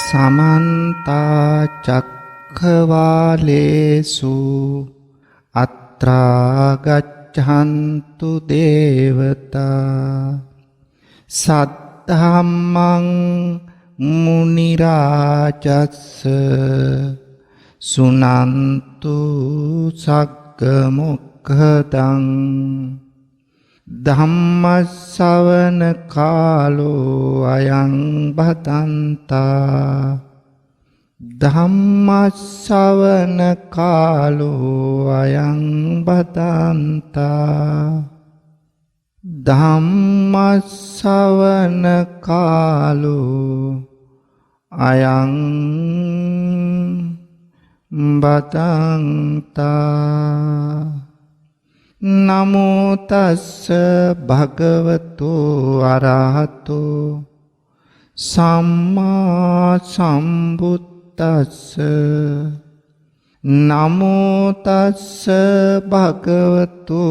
समन्ता चक्रवालेषु अत्रा गच्छन्तु देवता सद्धम्मं मुनिराजस्स सुनन्तु सग्गमुखदं ධම්මස්සවන කාලෝ අයං බදන්තා ධම්මස්සවන කාලෝ අයං බදන්තා ධම්මස්සවන කාලෝ අයං බදන්තා නමෝ තස්ස භගවතු අරහතු සම්මා සම්බුද්දස්ස නමෝ තස්ස භගවතු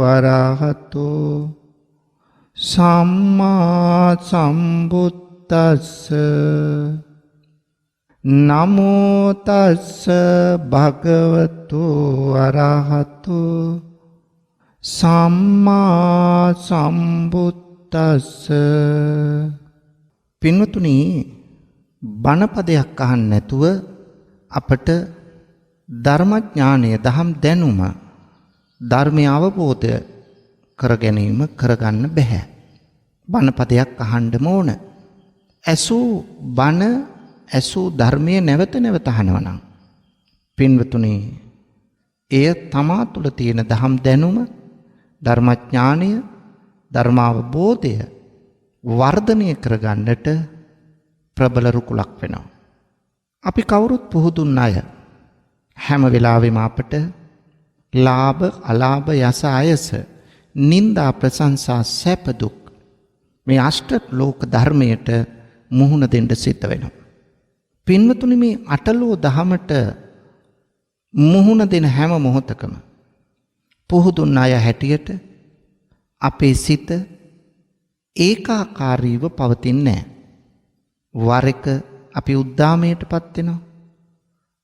අරහතු සම්මා සම්බුද්දස්ස නමෝ තස්ස භගවතු අරහතු සම්මා සම්බුද්දස්ස. පින්වතුනි, බණපදයක් අහන්න නැතුව අපට ධර්මඥානය, දහම් දැනුම, ධර්මය අවබෝධ කර ගැනීම කරගන්න බෑ. බණපදයක් අහන්නම ඕන. ඇසූ බණ, ඇසූ ධර්මයේ නැවත නැවත අහනවා නම් පින්වතුනි, එය තමා තුළ තියෙන දහම් දැනුම, ධර්මඥානය, ධර්මාවබෝධය වර්ධනය කරගන්නට ප්‍රබල රුකුලක් වෙනවා. අපි කවුරුත් පුහුදුන් අය. හැම වෙලාවෙම අපට ලාභ, අලාභ, යස, අයස, නිന്ദා, ප්‍රශංසා, සැප, දුක් මේ අෂ්ට ලෝක ධර්මයට මුහුණ දෙන්න සිද්ධ වෙනවා. පින්වතුනි, මේ අටලෝ දහමට මුහුණ දෙන හැම මොහොතකම පුහුදුන් අය හැටියට අපේ සිත ඒකාකාරීව පවතින්නේ නැහැ. වර එක අපි උද්දාමයටපත් වෙනවා,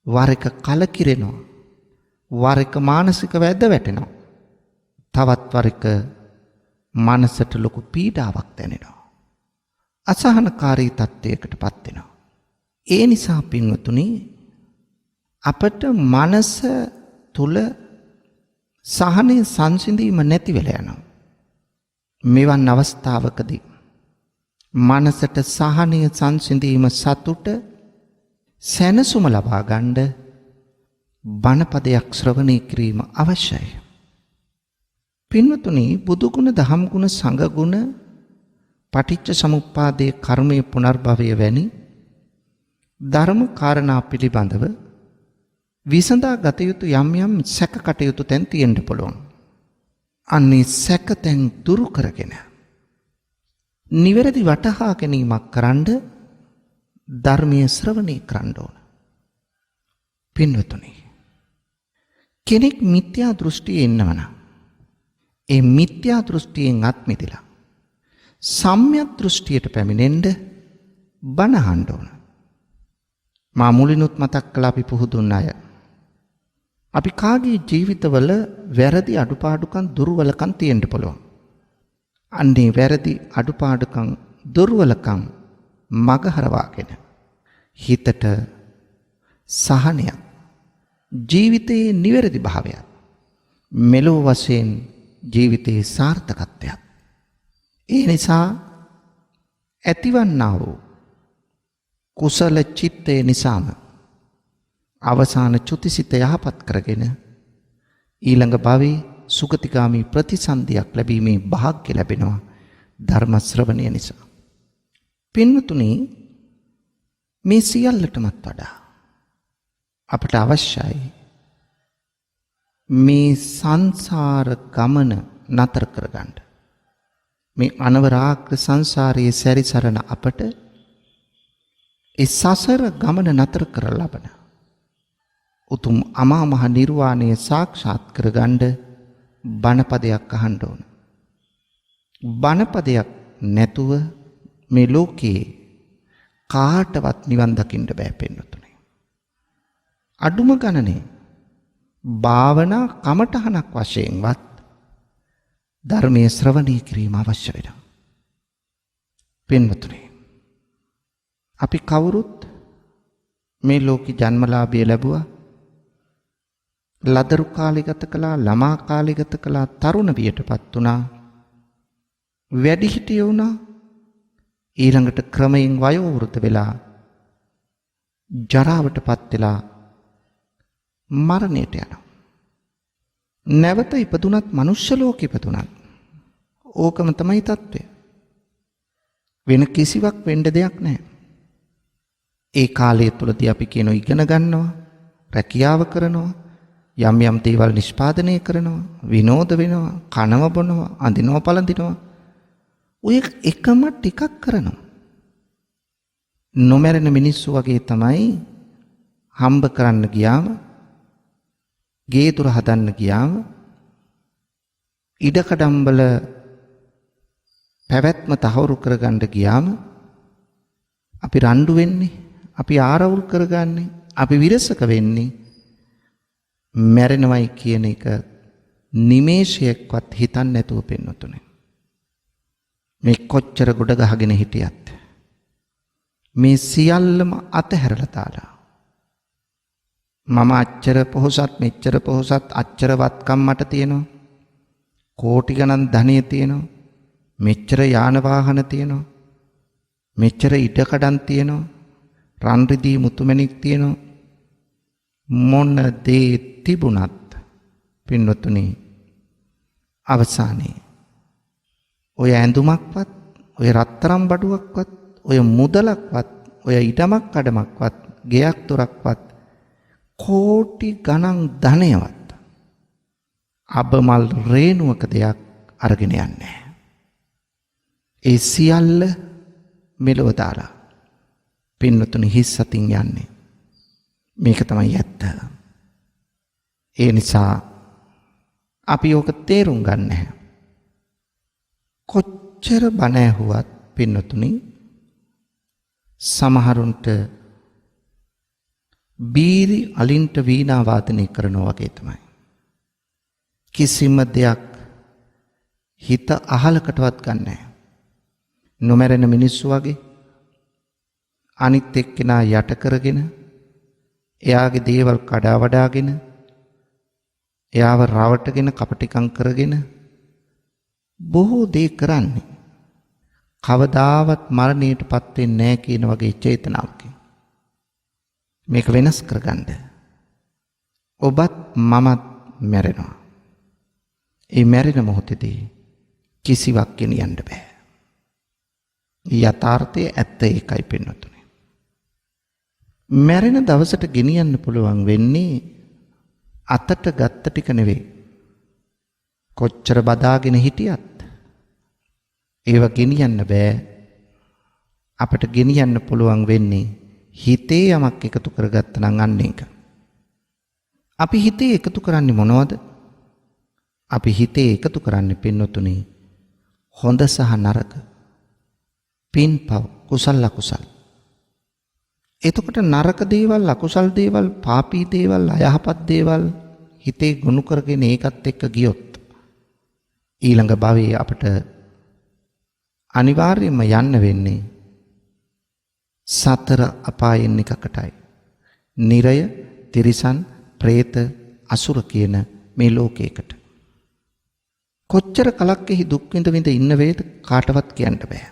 වර එක කලකිරෙනවා, වර එක මානසික වැද වැටෙනවා, තවත් වර එක මනසට ලොකු පීඩාවක් දැනෙනවා, අසහනකාරී තත්ත්වයකටපත් වෙනවා. ඒ නිසා පින්වතුනි, අපට මනස තුල සහනය සංසිඳීම නැති වෙලා යනවා. මෙවන් අවස්ථාවකදී මනසට සහනය සංසිඳීම, සතුට, සැනසුම ලබා ගන්න බණපදයක් ශ්‍රවණය කිරීම අවශ්‍යයි. පින්වතුනි, බුදුගුණ, දහම්ගුණ, සංඝගුණ, පටිච්ච සමුප්පාදයේ කර්මයේ පුනර්භවය වැනි ධර්ම කාරණා පිළිබඳව විසඳා ගත යුතු යම් යම් සැක කටයුතු තැන් තියෙන්න පුළුවන්. අන්නේ සැක තැන් දුරු කරගෙන නිවැරදි වටහා ගැනීමක් කරන්න ධර්මයේ ශ්‍රවණය කරන්න ඕන. පින්වතුනි, කෙනෙක් මිත්‍යා දෘෂ්ටියේ ඉන්නවනම් ඒ මිත්‍යා දෘෂ්ටියෙන් අත් මිදලා සම්‍යක් දෘෂ්ටියට පැමිණෙන්න බණ අහන්න ඕන. මා මුලිනුත් මතක් කළා, අපි පුහුදුන් අය. අපි කාගේ ජීවිතවල වැරදි, අඩුපාඩුකම්, දුර්වලකම් තියෙන්න පුළුවන්. අන්නේ වැරදි, අඩුපාඩුකම්, දුර්වලකම් මගහරවාගෙන හිතට සහනයක්, ජීවිතයේ නිවැරදි භාවයක්, මෙලොව වශයෙන් ජීවිතයේ සාර්ථකත්වයක්. ඒ නිසා ඇතිවන්නා වූ කුසල චිත්තය නිසාම අවසාන චුතිසිත යහපත් කරගෙන ඊළඟ භවයේ සුගතිගාමී ප්‍රතිසන්දියක් ලැබීමේ වාසනාව ලැබෙනවා ධර්ම ශ්‍රවණය නිසා. පින්වතුනි, මේ සියල්ලටමත් වඩා අපට අවශ්‍යයි මේ සංසාර ගමන නතර කරගන්න. මේ අනවරාග්‍ර සංසාරයේ සැරිසරන අපට ඒ සසර ගමන නතර කර ලබන උතුම් අමා මහ නිර්වාණය සාක්ෂාත් කරගන්න බණපදයක් අහන්න ඕන. බණපදයක් නැතුව මේ ලෝකයේ කාටවත් නිවන් දකින්න බෑ පින්නතුනේ. අඩුම ගණනේ භාවනා කමඨහනක් වශයෙන්වත් ධර්මයේ ශ්‍රවණය කිරීම අවශ්‍ය වෙනවා. පින්වතුනි, අපි කවුරුත් මේ ලෝකේ ජන්මලාභය ලැබුවා, ලදරු කාලේ ගත කළා, ළමා කාලේ ගත කළා, තරුණ වියටපත් වුණා, වැඩිහිටිය වුණා, ඊළඟට ක්‍රමයෙන් වයෝ වෘත වෙලා ජරාවටපත් වෙලා මරණයට යනවා. නැවත ඉපදුනත් මනුෂ්‍ය ලෝකෙ ඉපදුනත් ඕකම තමයි තත්ත්වය. වෙන කිසිවක් වෙන්න දෙයක් නැහැ. ඒ කාලය තුලදී අපි කියන ඉගෙන ගන්නවා, රැකියාව කරනවා, යම් යම් දේවල් නිෂ්පාදනය කරනවා, විනෝද වෙනවා, කනව බොනවා, අඳිනව පළඳිනවා. ඔය එකම ටිකක් කරනවා. නොමැරෙන මිනිස්සු වගේ තමයි හම්බ කරන්න ගියාම, ගේ දොර හදන්න ගියාම, ඉඩකඩම්බල පැවැත්ම තහවුරු කරගන්න ගියාම අපි රණ්ඩු වෙන්නේ, අපි ආරවුල් කරගන්නේ, අපි විරසක වෙන්නේ මැරෙනවයි කියන එක නිමේෂයක්වත් හිතන්නේ නැතුව පින්නතුනේ. මේ කොච්චර ගොඩ ගහගෙන හිටියත් මේ සියල්ලම අතහැරලා දාලා මම අච්චර පොහොසත්, මෙච්චර පොහොසත්, අච්චර වත්කම් මට තියෙනවා, කෝටි ගණන් ධනෙ තියෙනවා, මෙච්චර යාන වාහන තියෙනවා, මෙච්චර ඉඩකඩම් තියෙනවා, රන් රිදී මුතුමැණික් තියෙනවා, මොන දේ තිබුණත් පින්වතුනි අවසානයේ ඔය ඇඳුමක්වත්, ඔය රත්තරන් බඩුවක්වත්, ඔය මුදලක්වත්, ඔය ඉඩමක් කඩමක්වත්, ගෙයක් දොරක්වත්, කෝටි ගණන් ධනයවත් අබමල් රේණුවක දෙයක් අරගෙන යන්නේ. ඒ සියල්ල මෙලොව දාලා පින්වතුනි හිස් අතින් යන්නේ. මේක තමයි ඇත්ත. ඒ නිසා අපි ඕක තේරුම් ගන්න නැහැ. කොච්චර බණ ඇහුවත් පින්වතුනි සමහරුන්ට බීරි අලින්ට වීණා වාදනය කරනවා වගේ තමයි. කිසිම දෙයක් හිත අහලකටවත් ගන්න නැහැ. නොමැරෙන මිනිස්සු වගේ අනිත් එක්කෙනා යට කරගෙන, එයාගේ දේවල් කඩා වඩාගෙන, එයාව රවටගෙන කපටිකම් කරගෙන බොහෝ දේ කරන්නේ කවදාවත් මරණයටපත් වෙන්නේ නැහැ කියන වගේ චේතනාවකින්. මේක වෙනස් කරගන්න ඔබත් මමත් මැරෙනවා. ඒ මැරෙන මොහොතේදී කිසිවක් ගෙනියන්න බෑ. යථාර්ථයේ ඇත්ත ඒකයි පින්නතුනේ. මැරෙන දවසට ගෙනියන්න පුළුවන් වෙන්නේ අතට ගත්ත ටික නෙවෙයි. කොච්චර බදාගෙන හිටියත් ඒව ගෙනියන්න බෑ. අපට ගෙනියන්න පුළුවන් වෙන්නේ හිතේ යමක් එකතු කරගත්ත නම් අන්න ඒක. අපි හිතේ එකතු කරන්නේ මොනවද? අපි හිතේ එකතු කරන්නේ පින්නතුනේ හොඳ සහ නරක, පින් පව්, කුසල අකුසල්. එතකොට නරක දේවල්, අකුසල් දේවල්, පාපී දේවල්, අයහපත් දේවල් හිතේ ගොනු කරගෙන ඒකත් එක්ක ගියොත් ඊළඟ භවයේ අපට අනිවාර්යයෙන්ම යන්න වෙන්නේ සතර අපායන් එකකටයි. නිරය, තිරිසන්, പ്രേත, අසුර කියන මේ ලෝකයකට. කොච්චර කලක් එහි දුක් විඳ විඳ ඉන්න වේද කාටවත් කියන්න බෑ.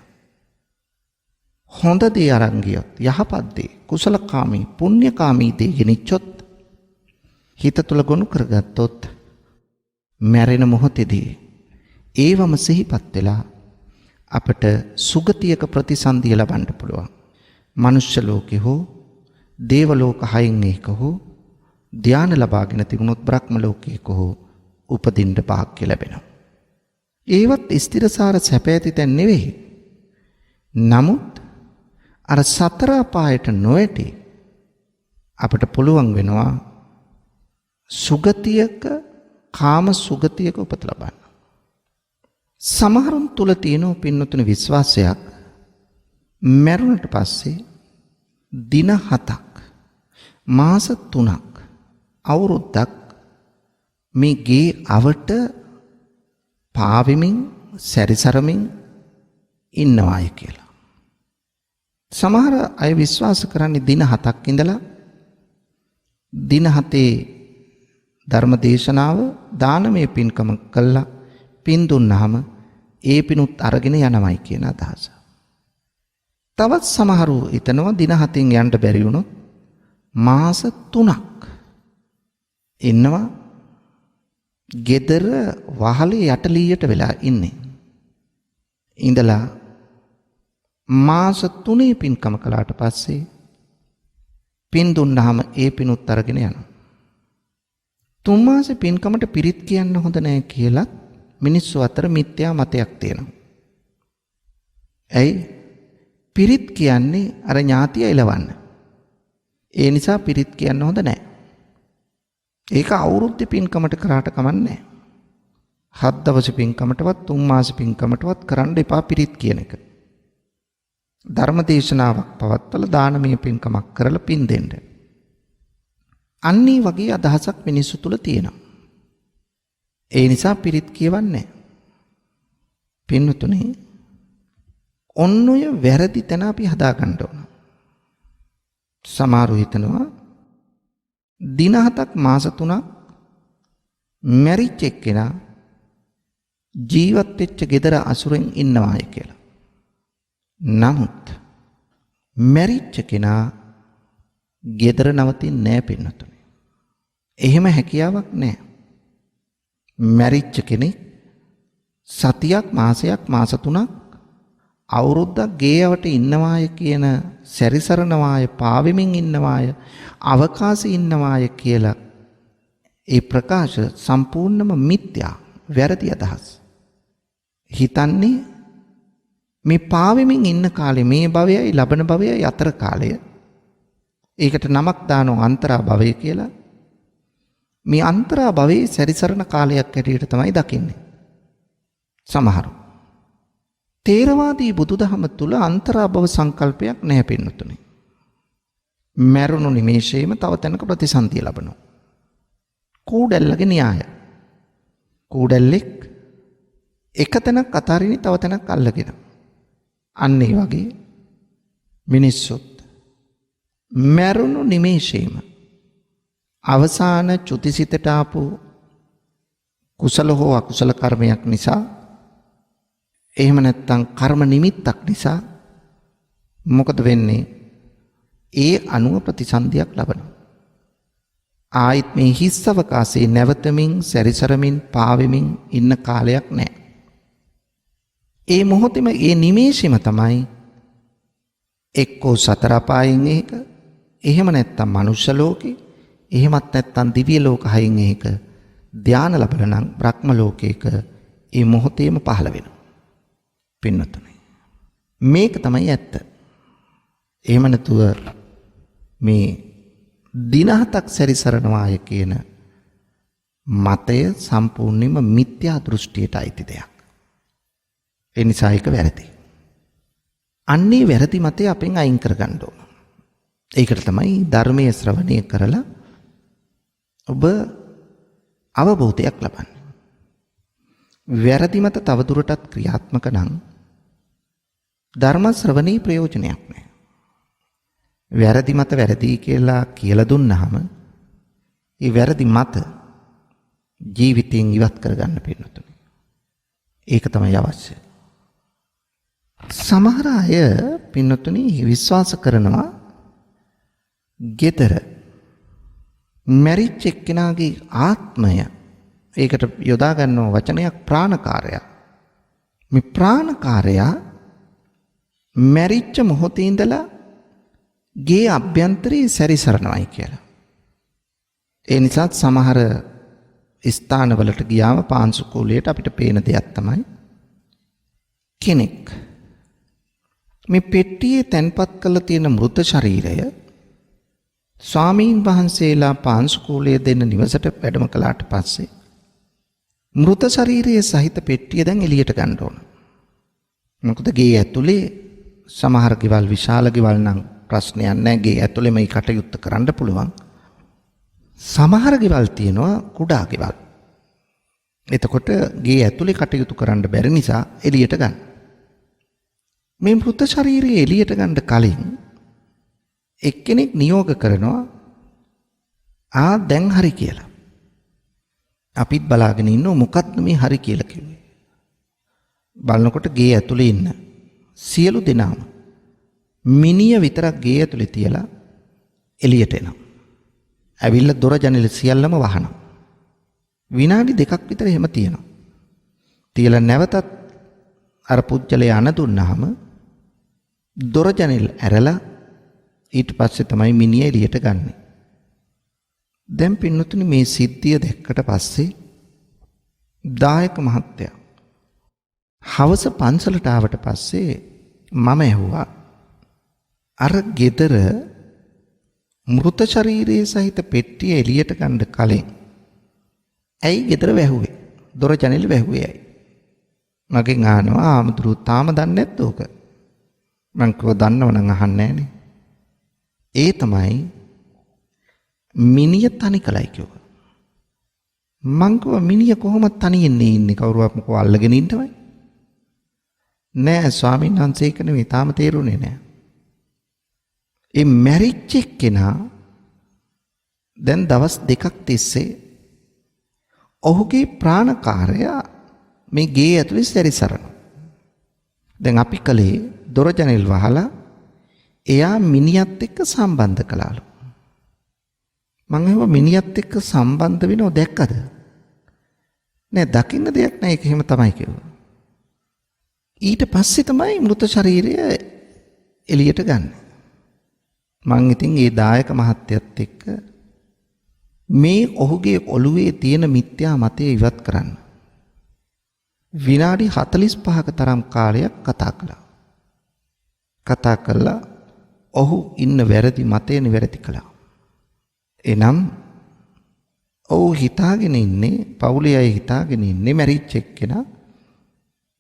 හොඳ දේ අරන් ගියොත්, යහපත් දේ, කුසලකාමී, පුණ්‍යකාමී දේ ගෙනිච්චොත්, හිත තුල ගොනු කරගත්තොත් මැරෙන මොහොතේදී ඒවම සිහිපත් වෙලා අපට සුගතියක ප්‍රතිසන්දිය ලබන්න පුළුවන්. මනුෂ්‍ය ලෝකේ හෝ දේව ලෝක හයින් එකක හෝ ධානය ලබාගෙන තිබුණොත් බ්‍රහ්ම ලෝකයක හෝ උපදින්න වාග්ය ලැබෙනවා. ඒවත් ස්ථිරසාර සැපෑති තැන් නෙවෙයි. නමුත් අර සතර අපායට නොඇටි අපට පුළුවන් වෙනවා සුගතියක, කාම සුගතියක උපත ලබන්න. සමහරුන් තුල තියෙන පින්නතුන විශ්වාසයක් මැරුණට පස්සේ දින 7ක් මාස 3ක් අවුරුද්දක් මේ ගේ අවට පාවෙමින් සැරිසරමින් ඉන්නවාය කියලා. සමහර අය විශ්වාස කරන්නේ දින 7ක් ඉඳලා දින 7 ධර්ම දේශනාව දානමය පින්කම කළා පින් දුන්නාම ඒ පිනුත් අරගෙන යනවයි කියන අදහස. තවත් සමහරු හිතනවා දින 7න් යන්න බැරි වුණොත් මාස 3ක් ඉන්නවා gedara වහලේ යටලියට වෙලා ඉන්නේ. ඉඳලා මාස 3 පින්කම කළාට පස්සේ පින් දුන්නාම ඒ පිනුත් අරගෙන යනවා. 3 මාසේ පින්කමට පිරිත් කියන්න හොඳ නැහැ කියලා මිනිස්සු අතර මිත්‍යා මතයක් තියෙනවා. ඇයි? පිරිත් කියන්නේ අර ඥාතිය එලවන්න. ඒ නිසා පිරිත් කියන්න හොඳ නැහැ. ඒක අවුරුද්ද පින්කමට කරාට කමන්නේ නැහැ. 7 දවස් පින්කමටවත් 3 මාස පින්කමටවත් කරන්න එපා පිරිත් කියන එක. ධර්ම දේශනාවක් පවත්වලා දානමය පින්කමක් කරලා පින් දෙන්න. අන්නේ වගේ අදහසක් මිනිස්සු තුල තියෙනවා. ඒ නිසා පිරිත් කියවන්නේ නැහැ. පින්වතුනි, ඔන්න ඔය වැරදි තැන අපි හදා ගන්න ඕන. සමහරු හිතනවා දින 7ක් මාස 3ක් මැරිච් එක්කෙනා ජීවත් වෙච්ච gedara අසුරෙන් ඉන්නවාය කියලා. නමුත් මැරිච්ච කෙනා gedara නවතින්නේ නැහැ පින්නතුනි. එහෙම හැකියාවක් නැහැ. මැරිච්ච කෙනෙක් සතියක් මාසයක් මාස 3ක් අවුරුද්දක් ගේයවට ඉන්නවාය කියන සැරිසරනවාය පාවෙමින් ඉන්නවාය අවකාශයේ ඉන්නවාය කියලා ඒ ප්‍රකාශ සම්පූර්ණම මිත්‍යා වැරදි අදහස්. හිතන්නේ මේ පාවෙමින් ඉන්න කාලේ මේ භවයයි ලබන භවයයි අතර කාලය. ඒකට නමක් දානවා අන්තරා භවය කියලා. මේ අන්තරා භවයේ සැරිසරන කාලයක් හැටියට තමයි දකින්නේ. සමහරු තේරවාදී බුදුදහම තුල අන්තරා භව සංකල්පයක් නැහැ පින්නතුනේ. මරුණු නිමේෂයේම තව තැනක ප්‍රතිසන්දිය ලබනවා. කූඩැල්ලගේ න්‍යාය. කූඩැල්ලෙක් එක තැනක් අතාරිනි තව තැනක් අල්ලගෙන. අන්න ඒ වගේ මිනිස්සුත් මරුණු නිමේෂයේම අවසාන චුතිසිතට ආපු කුසල හෝ අකුසල කර්මයක් නිසා එහෙම නැත්නම් කර්ම නිමිත්තක් නිසා මොකද වෙන්නේ? ඒ අනුව ප්‍රතිසන්දියක් ලබනවා. ආයිත් මේ හිස් අවකාශයේ නැවතමින් සැරිසරමින් පාවෙමින් ඉන්න කාලයක් නැහැ. ඒ මොහොතේම ඒ නිමේෂෙම තමයි එක්කෝ සතර අපායෙන් එක, එහෙම නැත්නම් මනුෂ්‍ය ලෝකේ, එහෙමත් නැත්නම් දිව්‍ය ලෝක හයින් එක ධානය ලැබලා නම් බ්‍රහ්ම ලෝකයක ඒ මොහොතේම පහළ වෙනවා. පින්නතුනේ, මේක තමයි ඇත්ත. එහෙම නැතුව මේ දින 7ක් සැරිසරනවාය කියන මතය සම්පූර්ණයෙන්ම මිත්‍යා දෘෂ්ටියට අයිති දෙයක්. ඒ නිසා ඒක වැරදි. අන්නේ වැරදි මතය අපෙන් අයින් කරගන්න ඕන. ඒකට තමයි ධර්මයේ ශ්‍රවණය කරලා ඔබ අවබෝධයක් ලබන්නේ. වැරදි මත තවදුරටත් ක්‍රියාත්මක නම් ධර්ම ශ්‍රවණී ප්‍රයෝජනයක් නැහැ. වැරදි මත වැරදි කියලා දුන්නාම ඒ වැරදි මත ජීවිතයෙන් ඉවත් කරගන්න පින්නතුනේ. ඒක තමයි අවශ්‍ය. සමහර අය පින්නතුනේ විශ්වාස කරනවා gedara මැරිච් එක්කෙනාගේ ආත්මය, ඒකට යොදා ගන්නව වචනයක් ප්‍රාණකාරයා. මේ ප්‍රාණකාරයා මැරිච්ච මොහොතේ ඉඳලා ගේ අභ්‍යන්තරේ සැරිසරනවායි කියලා. ඒ නිසා සමහර ස්ථානවලට ගියාම පාංශුකූලයට අපිට පේන දෙයක් තමයි කෙනෙක් මේ පෙට්ටියේ තැන්පත් කරලා තියෙන මෘත ශරීරය ස්වාමීන් වහන්සේලා පාංශුකූලයේ දෙන්න නිවසට වැඩම කළාට පස්සේ මෘත ශරීරයේ සහිත පෙට්ටිය දැන් එළියට ගන්න ඕන. මොකද ගේ ඇතුලේ සමහර ගෙවල් විශාල ගෙවල් නම් ප්‍රශ්නයක් නැහැ. ගේ ඇතුලේ මේ කටයුත්ත කරන්න පුළුවන්. සමහර ගෙවල් තියෙනවා කුඩා ගෙවල්. එතකොට ගේ ඇතුලේ කටයුතු කරන්න බැරි නිසා එළියට ගන්න. මේ මෘත ශරීරය එළියට ගන්න කලින් එක්කෙනෙක් නියෝග කරනවා දැන් හරි කියලා. අපිත් බලාගෙන ඉන්නව මොකක්ද මේ හරි කියලා කිව්වේ. බලනකොට ගේ ඇතුලේ ඉන්න සියලු දෙනාම මිනිය විතරක් ගේ ඇතුලේ තියලා එළියට එනවා. ඇවිල්ලා දොර ජනෙල සියල්ලම වහනවා. විනාඩි 2ක් විතර එහෙම තියෙනවා. තියලා නැවතත් අර පුජ්‍යලේ අන දුන්නාම දොර ජනෙල් ඇරලා ඊට පස්සේ තමයි මිනිය එළියට ගන්නෙ. දැන් පින්නතුනි මේ සිද්ධිය දැක්කට පස්සේ දායක මහත්තයා හවස පන්සලට ආවට පස්සේ මම ඇහුවා අර ගෙදර මෘත ශරීරයේ සහිත පෙට්ටිය එළියට ගන්න කලින් ඇයි ගෙදර වැහුවේ? දොර ජනෙල් වැහුවේ ඇයි? මගෙන් අහනවා ආමුදුරු තාම දන්නේ නැද්ද ඕක? මං කිව්වා දන්නව නම් අහන්නේ නැහනේ. ඒ තමයි මිනිය තනි කලයි කිව්වා. මං කිව්වා මිනිය කොහොමද තනියෙන් ඉන්නේ? කවුරුවත් මොකෝ අල්ලගෙන ඉන්නවයි? නෑ ස්වාමීන් වහන්සේ ඒක නෙවෙයි තාම තේරුනේ නෑ. ඒ මැරිච්ච කෙනා දැන් දවස් 2ක් තිස්සේ ඔහුගේ ප්‍රාණකාරයා මේ ගේ ඇතුලේ සැරිසරනවා. දැන් අපි කලේ දොර ජනෙල් වහලා එයා මිනිහත් එක්ක සම්බන්ධ කළාලු. මං ඒව මිනිහත් එක්ක සම්බන්ධ වෙනව දැක්කද? නෑ දකින්න දෙයක් නෑ ඒක එහෙම තමයි කිව්වා. ඊට පස්සේ තමයි මෘත ශරීරය එළියට ගන්න. මං ඉතින් ඒ දායක මහත්තයත් එක්ක මේ ඔහුගේ ඔළුවේ තියෙන මිත්‍යා මතය ඉවත් කරන්න විනාඩි 45ක තරම් කාලයක් කතා කළා. කතා කළා ඔහු ඉන්න වැරදි මතය නිවැරදි කළා. එනම් ඔහු හිතාගෙන ඉන්නේ පවුලේ අය හිතාගෙන ඉන්නේ මැරිච්ච එක්කෙනා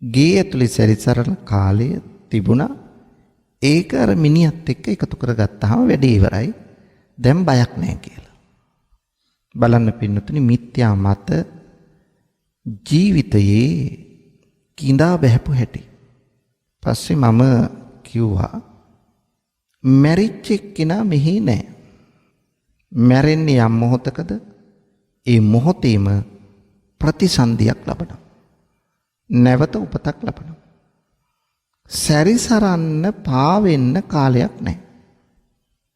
ගේ ඇතුලේ සැරිසරන කාලය තිබුණා. ඒක අර මිනිහත් එක්ක එකතු කරගත්තාම වැඩේ ඉවරයි. දැන් බයක් නැහැ කියලා. බලන්න පින්නතුනි මිත්‍යා මත ජීවිතයේ කිඳා බහැපු හැටි. පස්සේ මම කිව්වා මැරිච්ච එක්කෙනා මෙහි නැහැ. මැරෙන්නේ යම් මොහොතකද ඒ මොහොතේම ප්‍රතිසන්දියක් ලබනවා. නැවත උපතක් ලබනවා. සැරිසරන්න පාවෙන්න කාලයක් නැහැ.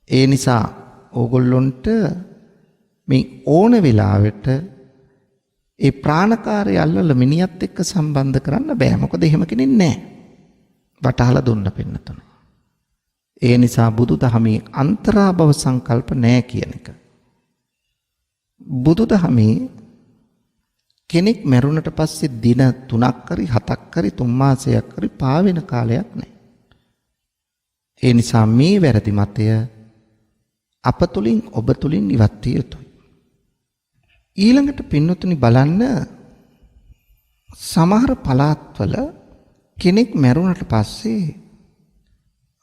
ඒ නිසා ඕගොල්ලොන්ට මේ ඕන වෙලාවට ඒ ප්‍රාණකාරය අල්ලලා මිනිහත් එක්ක සම්බන්ධ කරන්න බෑ. මොකද එහෙම කෙනෙක් නැහැ. වටහලා දුන්න පින්නතුන. ඒ නිසා බුදුදහමේ අන්තරාභව සංකල්ප නැහැ කියන එක. බුදුදහමේ කෙනෙක් මැරුණට පස්සේ දින 3ක් හරි 7ක් හරි 3 මාසයක් හරි පාවෙන කාලයක් නැහැ. ඒ නිසා මේ වැරදි මතය අප තුලින් ඔබ තුලින් ඉවත් විය යුතුයි. ඊළඟට පින්නතුනි බලන්න සමහර පළාත්වල කෙනෙක් මැරුණට පස්සේ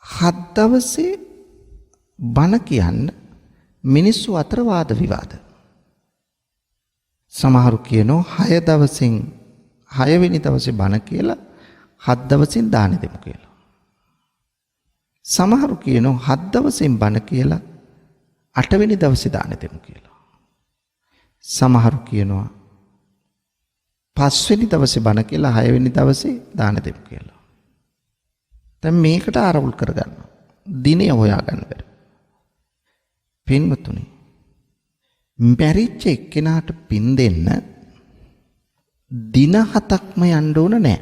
7 දවසේ බණ කියන්න මිනිස්සු අතර වාද විවාද. සමහරු කියනවා 6 දවසින් 6 වෙනි දවසේ බණ කියලා 7 දවසින් දාන දෙමු කියලා. සමහරු කියනවා 7 දවසින් බණ කියලා 8 වෙනි දවසේ දාන දෙමු කියලා. සමහරු කියනවා 5 වෙනි දවසේ බණ කියලා 6 වෙනි දවසේ දාන දෙමු කියලා. දැන් මේකට ආරවුල් කරගන්න. දිනේ හොයාගන්න බැහැ. පින්වතුනි මැරිච්ච එක්කෙනාට පින් දෙන්න දින 7ක්ම යන්න ඕන නෑ.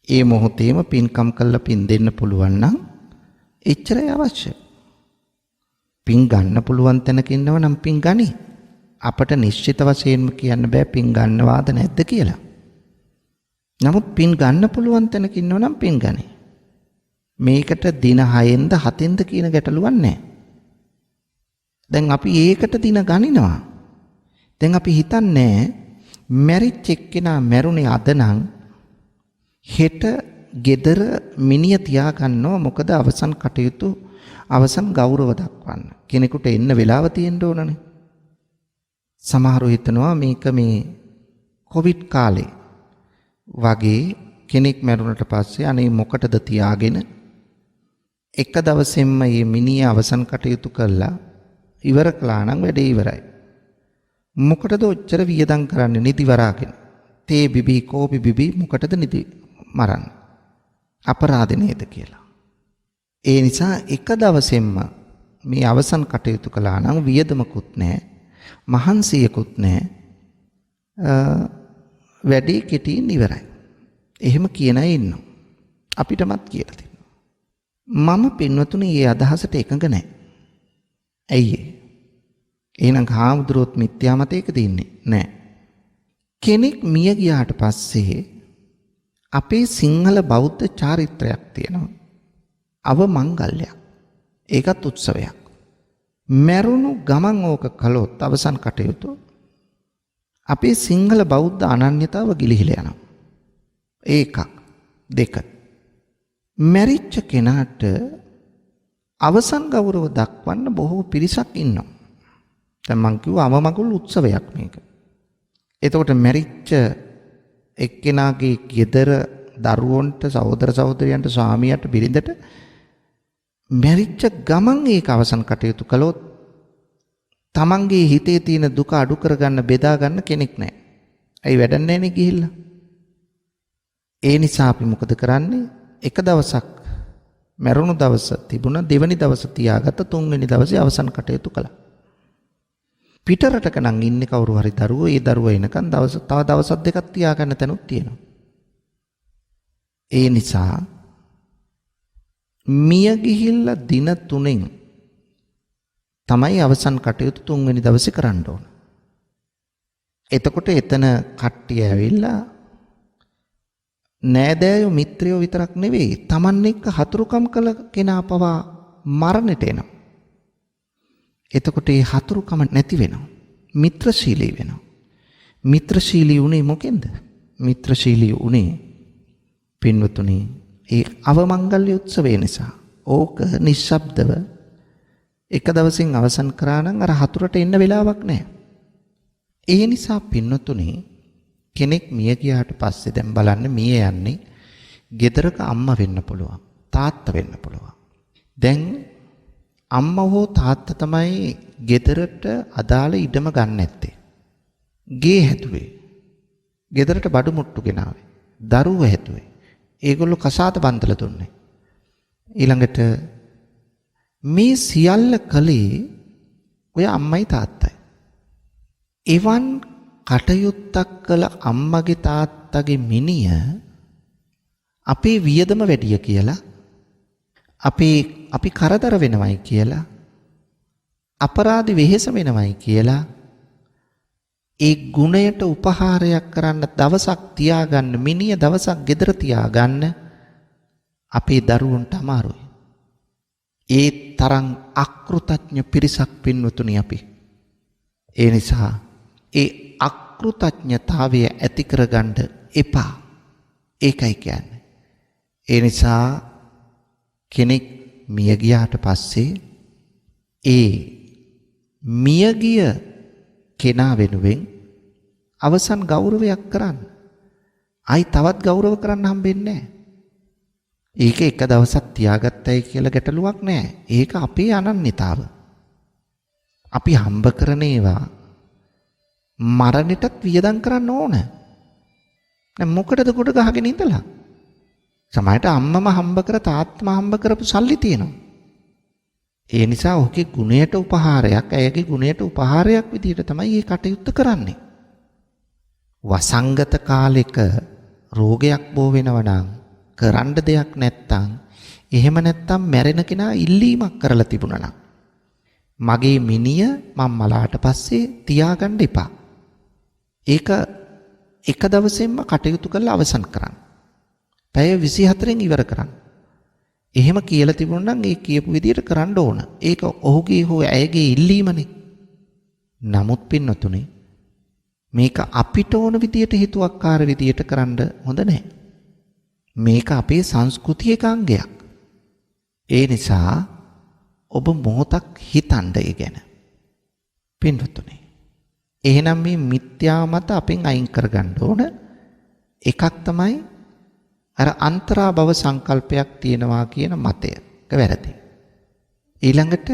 ඒ මොහොතේම පින්කම් කළා පින් දෙන්න පුළුවන් නම් එච්චරයි අවශ්‍ය. පින් ගන්න පුළුවන් තැනක ඉන්නව නම් පින් ගනි. අපට නිශ්චිත වශයෙන්ම කියන්න බෑ පින් ගන්නවාද නැද්ද කියලා. නමුත් පින් ගන්න පුළුවන් තැනක ඉන්නව නම් පින් ගනි. මේකට දින 6න්ද 7න්ද කියන ගැටලුවක් නැහැ. දැන් අපි ඒකට දින ගනිනවා. දැන් අපි හිතන්නේ මැරිච්ච එක්කෙනා මැරුණේ අද නම් හෙට gedara මිනිය තියාගන්නවා මොකද අවසන් කටයුතු අවසන් ගෞරව දක්වන්න. කෙනෙකුට එන්න වෙලාව තියෙන්න ඕනනේ. සමහරව හිතනවා මේක මේ කොවිඩ් කාලේ වගේ කෙනෙක් මැරුණට පස්සේ අනේ මොකටද තියාගෙන එක දවසෙන්ම මේ මිනිහ අවසන් කටයුතු කළා ඉවර කළා නම් වැඩේ ඉවරයි. මොකටද ඔච්චර වියදම් කරන්නේ නිදි වරාගෙන? තේ බිබි කෝපි බිබි මොකටද නිදි මරන්නේ? අපරාධ නේද කියලා. ඒ නිසා එක දවසෙන්ම මේ අවසන් කටයුතු කළා නම් වියදමකුත් නැහැ, මහන්සියකුත් නැහැ. වැඩේ කෙටියෙන් ඉවරයි. එහෙම කියන අය ඉන්නවා. අපිටමත් කියලා තියෙනවා. මම පින්වතුනි මේ අදහසට එකඟ නැහැ. ඇයි ඒ? එහෙනම් හාමුදුරුවොත් මිත්‍යා මතයකද ඉන්නේ? නැහැ. කෙනෙක් මිය ගියාට පස්සේ අපේ සිංහල බෞද්ධ චාරිත්‍රයක් තියෙනවා. අවමංගල්‍යයක්. ඒකත් උත්සවයක්. මැරුණු ගමන් ඕක කළොත් අවසන් කටයුතු අපේ සිංහල බෞද්ධ අනන්‍යතාව ගිලිහිලා යනවා. ඒකක් දෙක. මැරිච්ච කෙනාට අවසන් ගෞරව දක්වන්න බොහෝ පිරිසක් ඉන්නවා. දැන් මං කිව්වා අවමගුල් උත්සවයක් මේක. එතකොට මැරිච්ච එක්කෙනාගේ ගෙදර දරුවන්ට සහෝදර සහෝදරයන්ට ස්වාමියාට බිරිඳට මැරිච්ච ගමන් ඒක අවසන් කටයුතු කළොත් තමන්ගේ හිතේ තියෙන දුක අඩු කරගන්න බෙදා ගන්න කෙනෙක් නැහැ. ඇයි වැඩක් නැනේ ගිහිල්ලා. ඒ නිසා අපි මොකද කරන්නේ? එක දවසක් මැරුණු දවස තිබුණා, දෙවනි දවස තියාගත්ත, තුන්වෙනි දවසේ අවසන් කටයුතු කළා. පිටරටක නම් ඉන්නේ කවුරු හරි දරුවෝ, ඒ දරුවා එනකන් තව දවස් දෙකක් තියාගන්න තැනුත් තියෙනවා. ඒ නිසා මිය ගිහිල්ලා දින 3න් තමයි අවසන් කටයුතු තුන්වෙනි දවසේ කරන්න ඕන. එතකොට එතන කට්ටිය ඇවිල්ලා නෑදෑයෝ මිත්‍රයෝ විතරක් නෙවෙයි Taman එක්ක හතුරුකම් කළ කෙනා පවා මරණයට එනවා. එතකොට මේ හතුරුකම නැති වෙනවා. මිත්‍රශීලී වෙනවා. මිත්‍රශීලී උනේ මොකෙන්ද? මිත්‍රශීලී උනේ පින්වතුනි ඒ අවමංගල්‍ය උත්සවය නිසා. ඕක නිශ්ශබ්දව එක දවසින් අවසන් කරා නම් අර හතුරට එන්න වෙලාවක් නැහැ. ඒ නිසා පින්වතුනි කෙනෙක් මිය ගියාට පස්සේ දැන් බලන්න මිය යන්නේ ගෙදරක අම්මා වෙන්න පුළුවන්, තාත්තා වෙන්න පුළුවන්. දැන් අම්මා හෝ තාත්තා තමයි ගෙදරට අදාළ ඉඩම ගන්න නැත්තේ. ගේ හැදුවේ. ගෙදරට බඩු මුට්ටු ගෙනාවේ. දරුවෝ හැදුවේ. ඒගොල්ලෝ කසාද බන්දලා දුන්නේ. ඊළඟට මේ සියල්ල කළේ ඔය අම්මයි තාත්තයි. එවන් කටයුත්තක් කළ අම්මගේ තාත්තගේ මිනිය අපේ වියදම වැඩිය කියලා, අපි කරදර වෙනවයි කියලා, අපරාධ වෙහෙස වෙනවයි කියලා ඒ ගුණයට උපහාරයක් කරන්න දවසක් තියාගන්න, මිනිය දවසක් ගෙදර තියාගන්න අපේ දරුවන්ට අමාරුයි. ඒ තරම් අකෘතඥ පිරිසක් පින්වතුනි අපි. ඒ නිසා ඒ අකෘතඥතාවය ඇති කරගන්න එපා. ඒකයි කියන්නේ. ඒ නිසා කෙනෙක් මිය ගියාට පස්සේ ඒ මියගිය කෙනා වෙනුවෙන් අවසන් ගෞරවයක් කරන්න. ආයි තවත් ගෞරව කරන්න හම්බෙන්නේ නැහැ. ඒක එක දවසක් තියාගත්තයි කියලා ගැටලුවක් නැහැ. ඒක අපේ අනන්‍යතාව. අපි හම්බ කරන ඒවා මරණයටත් වියදම් කරන්න ඕන. දැන් මොකටද කොට ගහගෙන ඉඳලා? සමහරට අම්මම හම්බ කර තාත්තම හම්බ කරපු සල්ලි තියෙනවා. ඒ නිසා ඔහුගේ ගුණයට උපහාරයක්, ඇයගේ ගුණයට උපහාරයක් විදිහට තමයි මේ කටයුත්ත කරන්නේ. වසංගත කාලෙක රෝගයක් බෝ වෙනවා නම් කරන්න දෙයක් නැත්තම්, එහෙම නැත්තම් මැරෙන කෙනා ඉල්ලීමක් කරලා තිබුණා නම් මගේ මිනිය මම මලාට පස්සේ තියාගන්න එපා. ඒක එක දවසෙන්ම කටයුතු කරලා අවසන් කරන්න. පැය 24න් ඉවර කරන්න. එහෙම කියලා තිබුණා නම් ඒ කියපු විදිහට කරන්න ඕන. ඒක ඔහුගේ හෝ ඇයගේ ඉල්ලීමනේ. නමුත් පින්නතුනේ මේක අපිට ඕන විදිහට හිතුවක්කාර විදිහට කරන්න හොඳ නැහැ. මේක අපේ සංස්කෘතියේ අංගයක්. ඒ නිසා ඔබ මොහොතක් හිතන්න ඒ ගැන. පින්වතුනි. එහෙනම් මේ මිත්‍යා මත අපෙන් අයින් කරගන්න ඕන. එකක් තමයි අර අන්තරා භව සංකල්පයක් තියෙනවා කියන මතය. ඒක වැරදි. ඊළඟට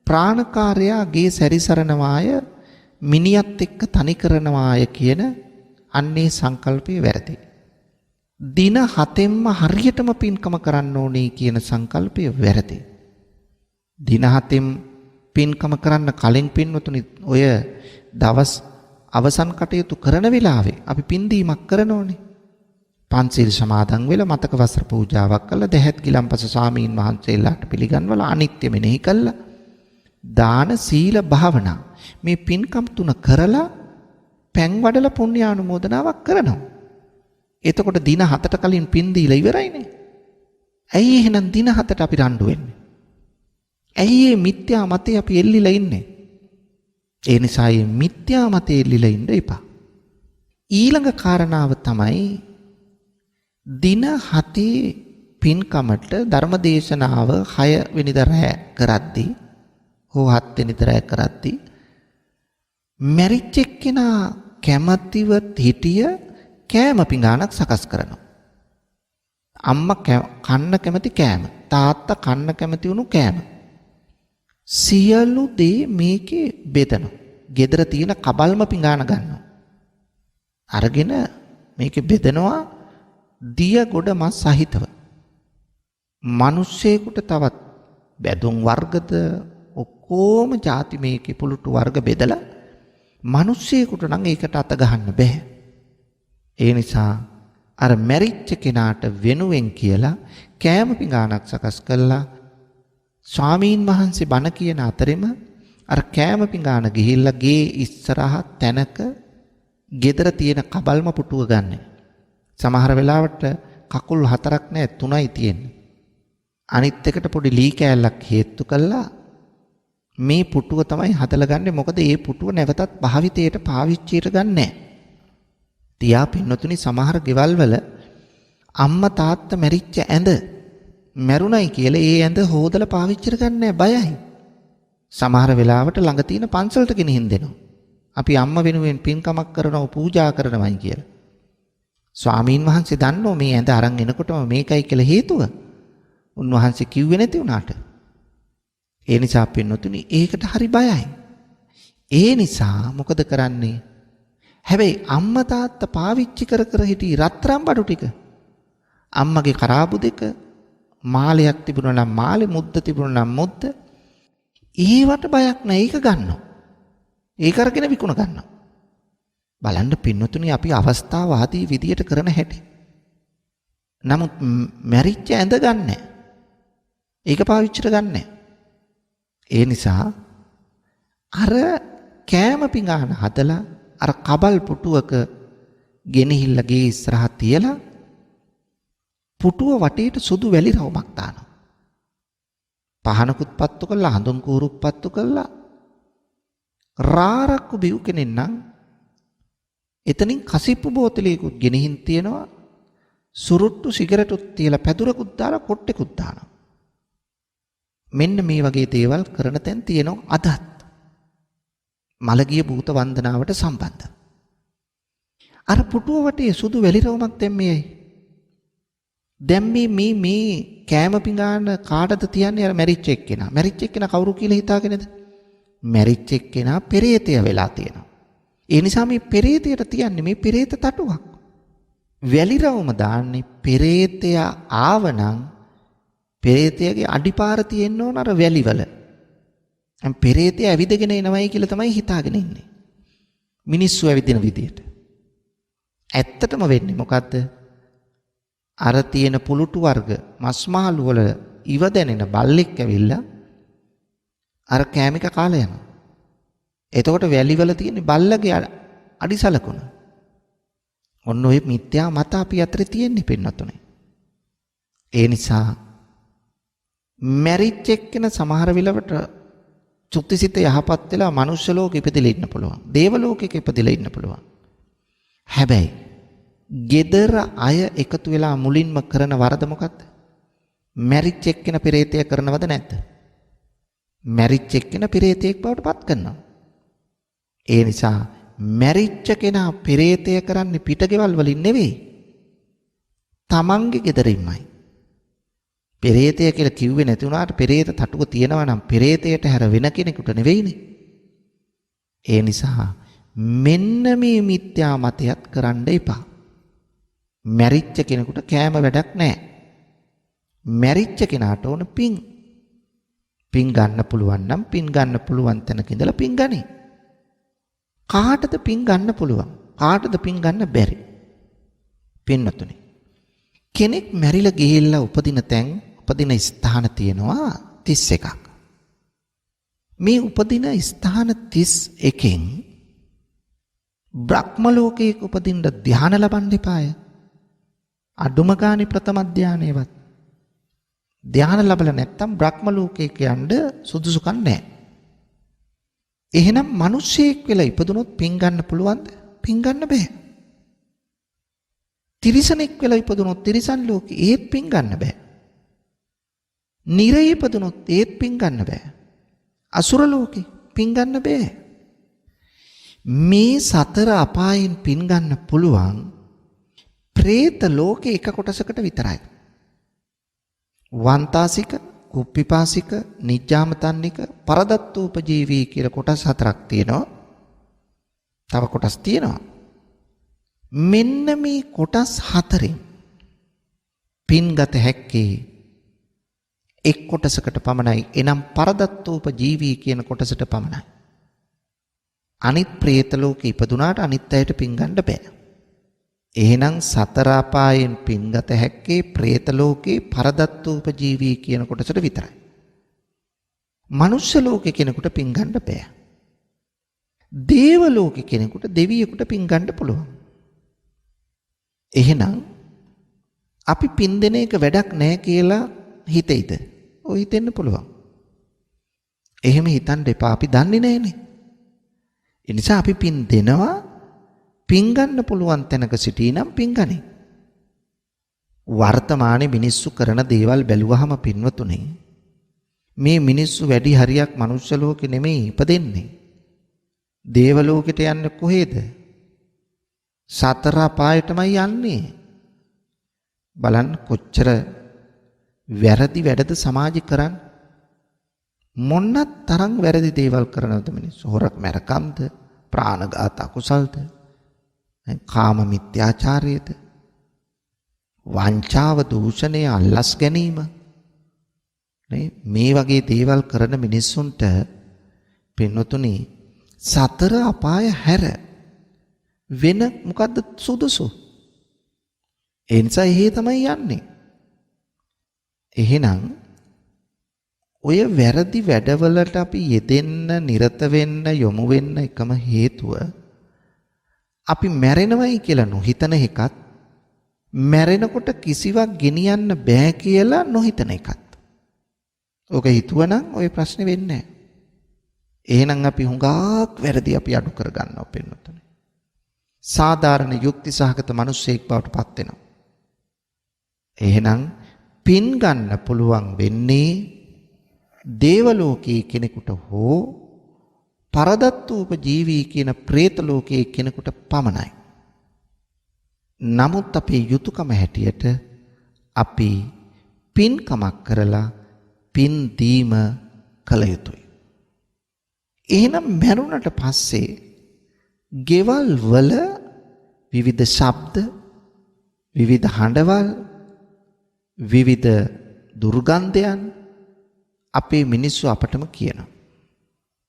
ප්‍රාණකාරයා ගේ සැරිසරනවාය මිනියත් එක්ක තනි කරනවාය කියන අන්නේ සංකල්පය වැරදි. දින 7ෙන්ම හරියටම පින්කම කරන්න ඕනේ කියන සංකල්පය වැරදි. දින 7ෙන් පින්කම කරන්න කලින් පින්වතුනි ඔය දවස් අවසන් කටයුතු කරන වෙලාවේ අපි පින්දීමක් කරනෝනේ. පන්සිල් සමාදන් වෙලා මතක වස්ත්‍ර පූජාවක් කළා දහත් ගිලම්පස ස්වාමීන් වහන්සේලාට පිළිගන්වලා අනිත්‍ය මෙනෙහි කළා. දාන සීල භාවනා මේ පින්කම් තුන කරලා පැන් වඩලා පුණ්‍යානුමෝදනාවක් කරනවා. එතකොට දින 7ට කලින් පින් දීලා ඉවරයිනේ. ඇයි එහෙනම් දින 7ට අපි රණ්ඩු වෙන්නේ? ඇයි මේ මිත්‍යා මතේ අපි එල්ලිලා ඉන්නේ? ඒ නිසා මේ මිත්‍යා මතේ එල්ලිලා ඉන්න එපා. ඊළඟ කාරණාව තමයි දින 7 පින්කමට ධර්මදේශනාව 6 වෙනිදා රැ කරද්දී හෝ 7 වෙනිදා රැ කරද්දී මැරිච් එක්කෙනා කැමැතිව හිටිය කෑම පිඟානක් සකස් කරනවා. අම්මා කන්න කැමති කෑම, තාත්තා කන්න කැමති වුණු කෑම. සියලු දේ මේකේ බෙදනවා. ගෙදර තියෙන කබල්ම පිඟාන ගන්නවා. අරගෙන මේකේ බෙදනවා දිය ගොඩ මස් සහිතව. මිනිස්සෙකුට තවත් බැදුම් වර්ගද ඔක්කොම ಜಾති මේකේ පුලුටු වර්ග බෙදලා මිනිස්සෙකුට නම් ඒකට අත ගහන්න බෑ. ඒ නිසා අර මැරිච්ච කෙනාට වෙනුවෙන් කියලා කෑම පිඟානක් සකස් කළා. ස්වාමීන් වහන්සේ බණ කියන අතරෙම අර කෑම පිඟාන ගිහිල්ලා ගේ ඉස්සරහ තැනක ගෙදර තියෙන කබල්ම පුටුව ගන්න. සමහර වෙලාවට කකුල් 4ක් නෑ 3යි තියෙන්නේ. අනිත් එකට පොඩි ලී කෑල්ලක් හේතු කළා මේ පුටුව තමයි හදලා ගන්නෙ. මොකද මේ පුටුව නැවතත් භාවිතයට පාවිච්චියට ගන්නෑ. තියා පින්නතුනි සමහර ගෙවල් වල අම්මා තාත්තා මැරිච්ච ඇඳ මැරුණයි කියලා ඒ ඇඳ හොදලා පාවිච්චියට ගන්නෑ බයයි. සමහර වෙලාවට ළඟ තියෙන පන්සලට ගෙනිහින් දෙනවා. අපි අම්මා වෙනුවෙන් පින්කමක් කරනවා පූජා කරනවායි කියලා. ස්වාමීන් වහන්සේ දන්නෝ මේ ඇඳ අරන් එනකොටම මේකයි කියලා හේතුව. උන්වහන්සේ කිව්වේ නැති වුණාට. ඒ නිසා පින්නතුනි ඒකට හරි බයයි. ඒ නිසා මොකද කරන්නේ? හැබැයි අම්මා තාත්තා පාවිච්චි කර හිටි රත්තරන් බඩු ටික අම්මගේ කරාබු දෙක මාලයක් තිබුණා නම් මාලේ මුද්ද තිබුණා නම් මුද්ද ඒවට බයක් නැහැ. ඒක ගන්නවා. ඒක අරගෙන විකුණ ගන්නවා. බලන්න පින්නතුනි අපි අවස්ථාවාදී විදියට කරන හැටි. නමුත් මැරිච්ච ඇඳ ගන්නෑ. ඒක පාවිච්චිට ගන්නෑ. ඒ නිසා අර කෑම පිඟාන හදලා අර කබල් පුටුවක ගෙනහිල්ලා ගේ ඉස්සරහ තියලා පුටුව වටේට සුදු වැලි රවුමක් දානවා. පහනකුත් පත්තු කළා, හඳුන් කූරුක් පත්තු කළා. රාරක්කු බිව් කෙනෙක් නම් එතනින් කසිප්පු බෝතලයකුත් ගෙනihin තියනවා. සුරුට්ටු සිගරටුත් තියලා පැදුරකුත් දාලා කොට්ටෙකුත් දානවා. මෙන්න මේ වගේ දේවල් කරන තැන් තියෙනවා අදත්. මලගිය භූත වන්දනාවට සම්බන්ධ. අර පුටුව වටේ සුදු වැලි රවුමක් දැම්මේයි. දැන් මේ කෑම පිඟාන කාටද තියන්නේ? අර මැරිච් එක්කෙනා. මැරිච් එක්කෙනා කවුරු කියලා හිතාගෙනද? මැරිච් එක්කෙනා පෙරේතය වෙලා තියෙනවා. ඒ නිසා මේ පෙරේතයට තියන්නේ මේ පෙරේත තටුවක්. වැලි රවුම දාන්නේ පෙරේතයා ආවනම් පෙරේතයාගේ අඩිපාර තියෙන්න ඕන අර වැලිවල. දැන් පෙරේතය ඇවිදගෙන එනවයි කියලා තමයි හිතාගෙන ඉන්නේ. මිනිස්සු ඇවිදින විදියට. ඇත්තටම වෙන්නේ මොකද්ද? අර තියෙන පුලුටු වර්ග මස් මාළු වල ඉව දැනෙන බල්ලෙක් ඇවිල්ලා අර කෑමික කාලා යනවා. එතකොට වැලිවල තියෙන බල්ලගේ අඩිසලකුණ. ඔන්න ඔය මිත්‍යා මත අපි අතරේ තියෙන්නේ පින්නතුනේ. ඒ නිසා මැරිච් එක්කෙන සමහර වෙලාවට චුක්තිසිත යහපත් වෙලා මනුෂ්‍ය ලෝකෙ ඉපදෙලා ඉන්න පුළුවන්. දේව ලෝකෙක ඉපදෙලා ඉන්න පුළුවන්. හැබැයි gedara අය එකතු වෙලා මුලින්ම කරන වරද මොකක්ද? මැරිච් එක්කෙන පෙරේතය කරනවද නැද්ද? මැරිච් එක්කෙන පෙරේතයෙක් බවට පත් කරනවා. ඒ නිසා මැරිච්ච කෙනා පෙරේතය කරන්නේ පිටගෙවල් වලින් නෙවෙයි. තමන්ගේ ගෙදරින්මයි. පෙරේතය කියලා කිව්වේ නැති වුණාට පෙරේත තටුක තියෙනවා නම් පෙරේතයට හැර වෙන කෙනෙකුට නෙවෙයිනේ. ඒ නිසා මෙන්න මේ මිත්‍යා මතයත් කරන්න එපා. මැරිච්ච කෙනෙකුට කෑම වැඩක් නැහැ. මැරිච්ච කෙනාට ඕන පින්. පින් ගන්න පුළුවන් නම් පින් ගන්න පුළුවන් තැනක ඉඳලා පින් ගනි. කාටද පින් ගන්න පුළුවන්? කාටද පින් ගන්න බැරි? පින්නතුනේ. කෙනෙක් මැරිලා ගිහිල්ලා උපදින තැන් උපදින ස්ථාන තියෙනවා 31ක්. මේ උපදින ස්ථාන 31කින් බ්‍රහ්ම ලෝකයක උපදින්න ධ්‍යාන ලබන්න එපාය. අඩුම ගානේ ප්‍රථම ධ්‍යානෙවත්. ධ්‍යාන ලැබලා නැත්තම් බ්‍රහ්ම ලෝකයක යන්න සුදුසුකම් නැහැ. එහෙනම් මිනිස්සෙක් වෙලා ඉපදුනොත් පින් ගන්න පුළුවන්ද? පින් ගන්න බෑ. තිරිසනෙක් වෙලා ඉපදුනොත් තිරිසන් ලෝකේ ඒත් පින් ගන්න බෑ. නිරේ ඉපදුනොත් ඒත් පින් ගන්න බෑ. අසුර ලෝකේ පින් ගන්න බෑ. මේ සතර අපායන් පින් ගන්න පුළුවන් പ്രേත ලෝකේ එක කොටසකට විතරයි. වන්තාසික, කුප්පිපාසික, නිජ්ජාමතන්නික, පරදත්තූපජීවී කියලා කොටස් හතරක් තියෙනවා. තව කොටස් තියෙනවා. මෙන්න මේ කොටස් හතරෙන් පින්ගත හැක්කේ එක් කොටසකට පමණයි. එනම් පරදත්තූපජීවී කියන කොටසට පමණයි. අනිත් പ്രേත ලෝකේ ඉපදුනාට අනිත් අයට පින් ගන්න බෑ. එහෙනම් සතර අපායෙන් පින්ගත හැක්කේ പ്രേත ලෝකේ පරදත්තූපජීවී කියන කොටසට විතරයි. මනුෂ්‍ය ලෝකේ කෙනෙකුට පින් ගන්න බෑ. දේව ලෝකේ කෙනෙකුට දෙවියෙකුට පින් ගන්න පුළුවන්. එහෙනම් අපි පින් දෙන එක වැඩක් නැහැ කියලා හිතෙයිද? ඔය හිතෙන්න පුළුවන්. එහෙම හිතන්න එපා. අපි දන්නේ නැහනේ. ඒ නිසා අපි පින් දෙනවා. පින් ගන්න පුළුවන් තැනක සිටීනම් පින් ගනි. වර්තමානයේ මිනිස්සු කරන දේවල් බැලුවහම පින්වතුනේ මේ මිනිස්සු වැඩි හරියක් මනුෂ්‍ය ලෝකෙ නෙමෙයි ඉපදෙන්නේ. දේව ලෝකෙට යන්නේ කොහෙද? සතර අපායටමයි යන්නේ. බලන්න කොච්චර වැරදි වැඩද සමාජෙ කරන්නේ. මොන්න තරම් වැරදි දේවල් කරනවද මිනිස්සු? හොරක් මරකම්ද, ප්‍රාණඝාත අකුසල්ද, කාම මිත්‍යාචාරයද, වංචාව, දූෂණය, අල්ලස් ගැනීම මේ වගේ දේවල් කරන මිනිස්සුන්ට පින්වතුනි සතර අපාය හැර වෙන මොකද්ද සුදුසු? ඒ නිසා එහෙ තමයි යන්නේ. එහෙනම් ඔය වැරදි වැඩවලට අපි යෙදෙන්න, නිරත වෙන්න, යොමු වෙන්න එකම හේතුව අපි මැරෙනවයි කියලා නොහිතන එකත්, මැරෙනකොට කිසිවක් ගෙනියන්න බෑ කියලා නොහිතන එකත්. ඔක හිතුවනම් ඔය ප්‍රශ්නේ වෙන්නේ නැහැ. එහෙනම් අපි හුඟක් වැරදි අපි අඩු කරගන්නවා පින්නතුනේ. සාධාරණ යුක්ති සහගත මිනිස්සෙක් බවට පත් වෙනවා. එහෙනම් පින් ගන්න පුළුවන් වෙන්නේ දේව ලෝකයේ කෙනෙකුට හෝ පරදත්තූපජීවී කියන പ്രേත ලෝකයේ කෙනෙකුට පමණයි. නමුත් අපේ යුතුයකම හැටියට අපි පින්කමක් කරලා පින් දීම කළ යුතුයි. එහෙනම් මරුණට පස්සේ ගෙවල් වල විවිධ ශබ්ද, විවිධ හඬවල්, විවිධ දුර්ගන්ධයන් අපේ මිනිස්සු අපටම කියනවා.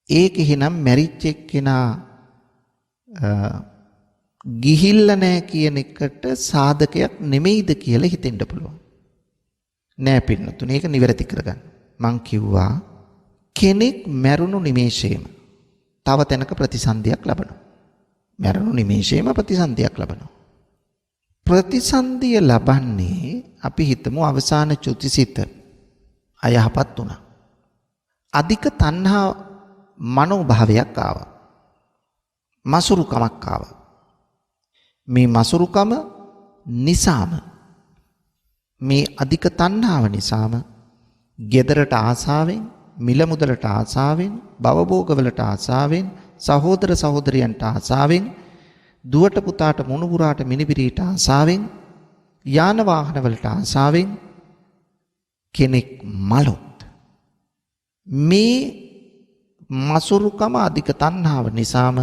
ඒක එහෙනම් මැරිච් එක්කෙනා ගිහිල්ලා නැහැ කියන එකට සාධකයක් නෙමෙයිද කියලා හිතෙන්න පුළුවන්. නෑ පින්නතුනේ, ඒක නිවැරදි කරගන්න. මං කිව්වා කෙනෙක් මැරුණු නිමේෂයේම තව තැනක ප්‍රතිසන්දියක් ලබනවා. මැරුණු නිමේෂයේම ප්‍රතිසන්දියක් ලබනවා. ප්‍රතිසන්දිය ලබන්නේ අපි හිතමු අවසාන චුතිසිත අයහපත් වුණා. අධික තණ්හා මනෝභාවයක් ආවා. මසුරුකමක් ආවා. මේ මසුරුකම නිසාම මේ අධික තණ්හාව නිසාම ගෙදරට ආසාවෙන්, මිල මුදලට ආසාවෙන්, භවභෝගවලට ආසාවෙන්, සහෝදර සහෝදරියන්ට ආසාවෙන්, දුවට පුතාට මුණුබුරාට මිනිබිරීට ආසාවෙන්, යාන වාහනවලට ආසාවෙන් කෙනෙක් මලොත් මේ මසුරුකම අධික තණ්හාව නිසාම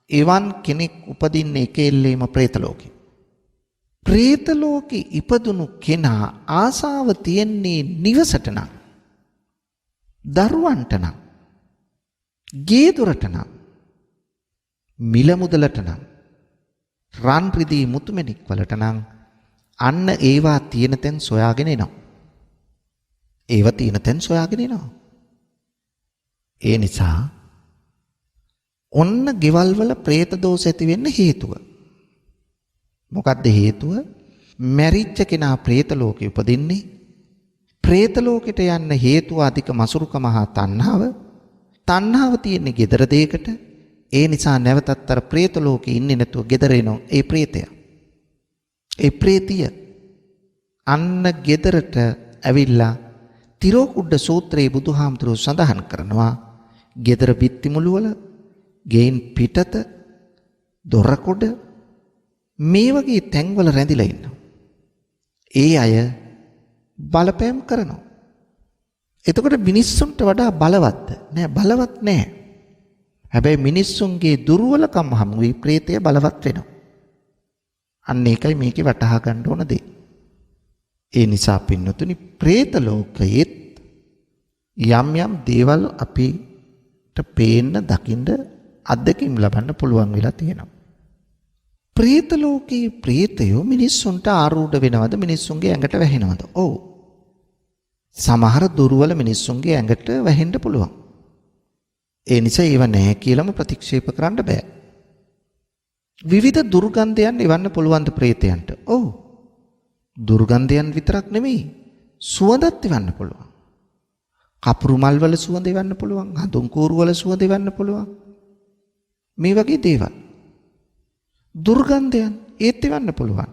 එවන් කෙනෙක් උපදින්නේ එකෙල්ලේම പ്രേත ලෝකේ. പ്രേත ලෝකේ ඉපදුණු කෙනා ආසාව තියන්නේ නිවසට නම්, දරුවන්ට නම්, ගේ දොරට නම්, මිල මුදලට නම්, රන් රිදී මුතුමැණික් වලට නම් අන්න ඒවා තියෙන තැන් සොයාගෙන එනවා. ඒවා තියෙන තැන් සොයාගෙන එනවා. ඒ නිසා ඔන්න ගෙවල් වල പ്രേත දෝෂ ඇති වෙන්න හේතුව. මොකක්ද හේතුව? මැරිච්ච කෙනා പ്രേත ලෝකෙ උපදින්නේ. പ്രേත ලෝකෙට යන්න හේතුව අධික මසුරුකම හා තණ්හාව. තණ්හාව තියෙන්නේ gedara දෙයකට. ඒ නිසා නැවතත් අර പ്രേත ලෝකෙ ඉන්නේ නැතුව gedara එනවා ඒ പ്രേතය. ඒ പ്രേතිය අන්න gedarට ඇවිල්ලා තිරෝකුඩ සූත්‍රයේ බුදුහාමුදුරුවෝ සඳහන් කරනවා gedara බිත්ති මුළු වල, ගෙයින් පිටත, දොරකොඩ මේ වගේ තැන්වල රැඳිලා ඉන්නවා. ඒ අය බලපෑම් කරනවා. එතකොට මිනිස්සුන්ට වඩා බලවත්ද? නෑ, බලවත් නෑ. හැබැයි මිනිස්සුන්ගේ දුර්වලකම් හමු වී ප්‍රේතය බලවත් වෙනවා. අන්න ඒකයි මේකේ වටහා ගන්න ඕන දේ. ඒ නිසා පින්නතුනි പ്രേත ලෝකයේත් යම් යම් දේවල් අපිට පේන්න, දකින්න, අත්දැකීම් ලබන්න පුළුවන් වෙලා තියෙනවා. പ്രേත ලෝකයේ പ്രേතයෝ මිනිස්සුන්ට ආරූඪ වෙනවද? මිනිස්සුන්ගේ ඇඟට වැහෙනවද? ඔව්. සමහර දුර්වල මිනිස්සුන්ගේ ඇඟට වැහෙන්න පුළුවන්. ඒ නිසා ඒව නැහැ කියලාම ප්‍රතික්ෂේප කරන්න බෑ. විවිධ දුර්ගන්ධයන් එවන්න පුළුවන්ද പ്രേතයන්ට? ඔව්. දුර්ගන්ධයන් විතරක් නෙමෙයි, සුවඳත් එවන්න පුළුවන්. කපුරු මල් වල සුවඳ එවන්න පුළුවන්, හඳුන් කූරු වල සුවඳ එවන්න පුළුවන්. මේ වගේ දේවල්. දුර්ගන්ධයන් ඒත් එවන්න පුළුවන්.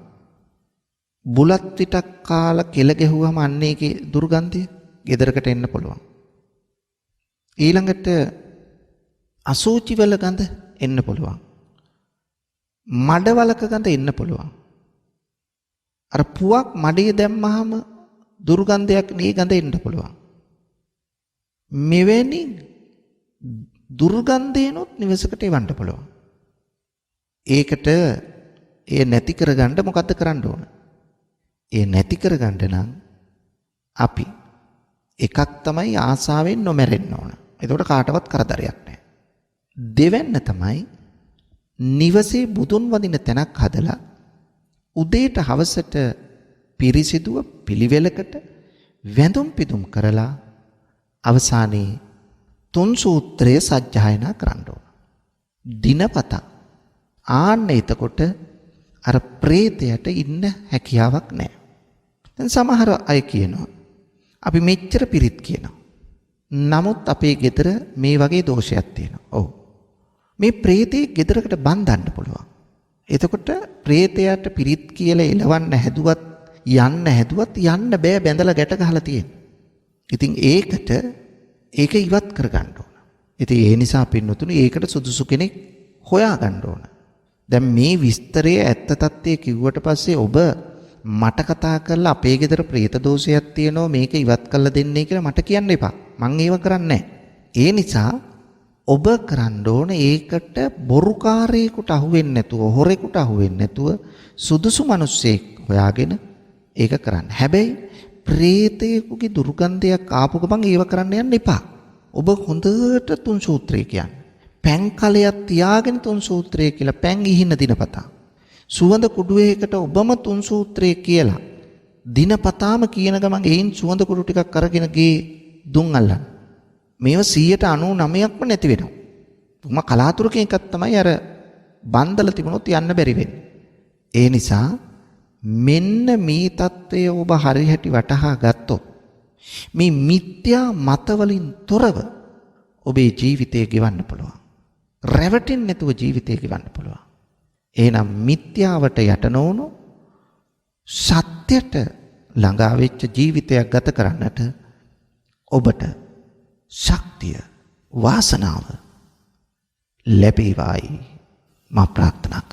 බුලත් පිටක් කාලා කෙල ගැහුවම අන්න ඒකේ දුර්ගන්ධය ගෙදරකට එන්න පුළුවන්. ඊළඟට අසෝචි වල ගඳ එන්න පුළුවන්. මඩවලක ගඳ එන්න පුළුවන්. අර පුවක් මඩේ දැම්මහම දුර්ගන්ධයක් නේ ගඳ එන්න පුළුවන්. මෙවැනි දුර්ගන්ධයනොත් නිවසකට එවන්න පුළුවන්. ඒකට ඒ නැති කරගන්න මොකද්ද කරන්න ඕන? ඒ නැති කරගන්න නම් අපි එකක් තමයි ආසාවෙන් නොමැරෙන්න ඕන. එතකොට කාටවත් කරදරයක් නැහැ. දෙවැන්න තමයි නිවසේ බුදුන් වදින තැනක් හදලා උදේට හවසට පිරිසිදුව පිළිවෙලකට වැඳුම් පිදුම් කරලා අවසානයේ තුන් සූත්‍රය සජ්ජායනා කරන්න ඕන. දිනපතා. ආන්න එතකොට අර പ്രേතයට ඉන්න හැකියාවක් නැහැ. දැන් සමහර අය කියනවා අපි මෙච්චර පිරිත් කියනවා. නමුත් අපේ ගෙදර මේ වගේ දෝෂයක් තියෙනවා. ඔව්. මේ പ്രേතේ ගෙදරකට බඳින්න පුළුවන්. එතකොට പ്രേතයාට පිරිත් කියලා එලවන්න හැදුවත් යන්න බෑ, බැඳලා ගැට ගහලා තියෙන. ඉතින් ඒක ඉවත් කරගන්න ඕන. ඉතින් ඒ නිසා පින්නතුනි ඒකට සුදුසු කෙනෙක් හොයා ගන්න ඕන. දැන් මේ විස්තරයේ ඇත්ත తත්වයේ කිව්වට පස්සේ ඔබ මට කතා කරලා අපේ ගෙදර പ്രേත දෝෂයක් තියෙනවා මේක ඉවත් කරලා දෙන්නේ කියලා මට කියන්න එපා. මං ඒව කරන්නේ ඒ නිසා ඔබ කරන්න ඕන ඒකට බොරුකාරයෙකුට අහුවෙන්නේ නැතුව, හොරෙකුට අහුවෙන්නේ නැතුව සුදුසු මිනිස්සෙක් හොයාගෙන ඒක කරන්න. හැබැයි പ്രേතයෙකුගේ දුර්ගන්ධයක් ආපු ගමන් ඒව කරන්න යන්න එපා. ඔබ හොඳට තුන් සූත්‍රය කියන්නේ. පැන් කලයක් තියාගෙන තුන් සූත්‍රය කියලා පැන් ඉහින දිනපතා. සුවඳ කුඩුවේකට ඔබම තුන් සූත්‍රය කියලා දිනපතාම කියන ගමන් එයින් සුවඳ කුඩු ටිකක් අරගෙන ගේ දුම් අල්ලන්න. මේව 99%ක්ම නැති වෙනවා. උම කලාතුරකින් එකක් තමයි අර බන්දල තිබුණොත් යන්න බැරි වෙන්නේ. ඒ නිසා මෙන්න මේ தත්වය ඔබ හරිහැටි වටහා ගත්තොත් මේ මිත්‍යා මතවලින් තොරව ඔබේ ජීවිතය ගෙවන්න පුළුවන්. රැවටෙන්නේ නැතුව ජීවිතය ගෙවන්න පුළුවන්. එහෙනම් මිත්‍යාවට යට නොවුණු සත්‍යයට ළඟා වෙච්ච ජීවිතයක් ගත කරන්නට ඔබට ශක්තිය වාසනාව ලැබේවායි මා ප්‍රාර්ථනා